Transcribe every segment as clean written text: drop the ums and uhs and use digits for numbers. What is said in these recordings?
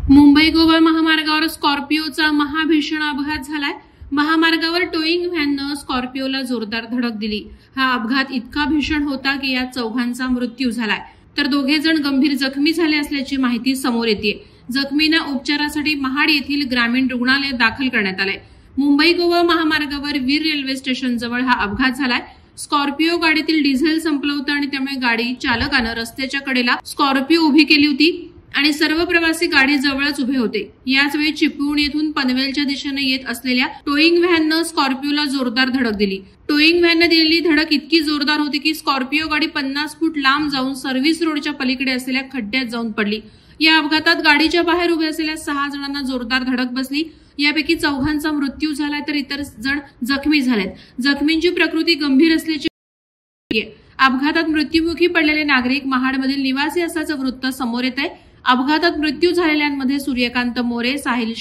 मुंबई गोवा महामार्गावर स्कॉर्पिओचा महाभीषण अपघात झालाय। महामार्गावर टोईंग व्हॅननं स्कॉर्पिओला जोरदार धडक दिली। हा अपघात इतका भीषण होता की यात चौघांचा मृत्यू झालाय, तर दोघे जण गंभीर जखमी झाले असल्याची माहिती समोर येते। जखमींना उपचारासाठी महाड येथील ग्रामीण रुग्णालयात दाखल करण्यात आलंय। मुंबई गोवा महामार्गावर वीर रेल्वे स्टेशन जवळ हा अपघात झालाय। स्कॉर्पिओ गाडीतील डिझेल संपलं होतं आणि त्यामुळे गाडी चालकानं रस्त्याच्या कडेला स्कॉर्पिओ उभी केली होती आणि सर्व प्रवासी गाडी जवळच उभे होते। याच वेळी चिपळूण येथून पनवेलच्या दिशेने येत असलेल्या टोईंग व्हॅननं स्कॉर्पिओला जोरदार धडक दिली। टोईंग व्हॅनने दिलेली धडक इतकी जोरदार होती की स्कॉर्पिओ गाडी 50 फूट लांब जाऊन सर्व्हिस रोडच्या पलीकडे असलेल्या खड्ड्यात जाऊन पडली। या अपघातात गाडीच्या बाहेर उभे असलेल्या 6 जणांना जोरदार धडक बसली। यापैकी चौघांचा मृत्यू झालाय, तर इतर जण जखमी झालेत। जखमींची प्रकृती गंभीर असल्याची अपघातात मृत्युमुखी पडलेले नागरिक महाडमधील निवासी असल्याचं वृत्त समोर येत आहे। अपघातात मृत्यू झालेल्यांमध्ये सूर्यकांत मोरे, साहिल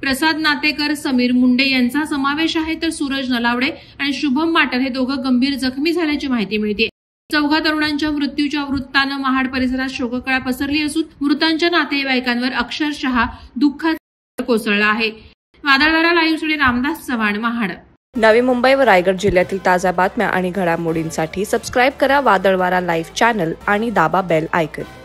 प्रसाद नातेकर, समीर मुंडे यांचा समावेश आहे, तर सूरज नलावडे आणि शुभम माटर हे दोघं गंभीर जखमी झाल्याची माहिती मिळते। चौघा तरुणांच्या मृत्यूच्या वृत्तानं महाड परिसरात शोककळा पसरली असून मृतांच्या नातेवाईकांवर अक्षरशः दुःखाचा कोसळला आहे। वादळवारा लाईव्हसाठी रामदास चव्हाण, महाड। नवी मुंबई व रायगड जिल्ह्यातील ताज्या बातम्या आणि घडामोडींसाठी सबस्क्राईब करा वादळवारा लाईव्ह चॅनल आणि दाबा बेल आयकॉन।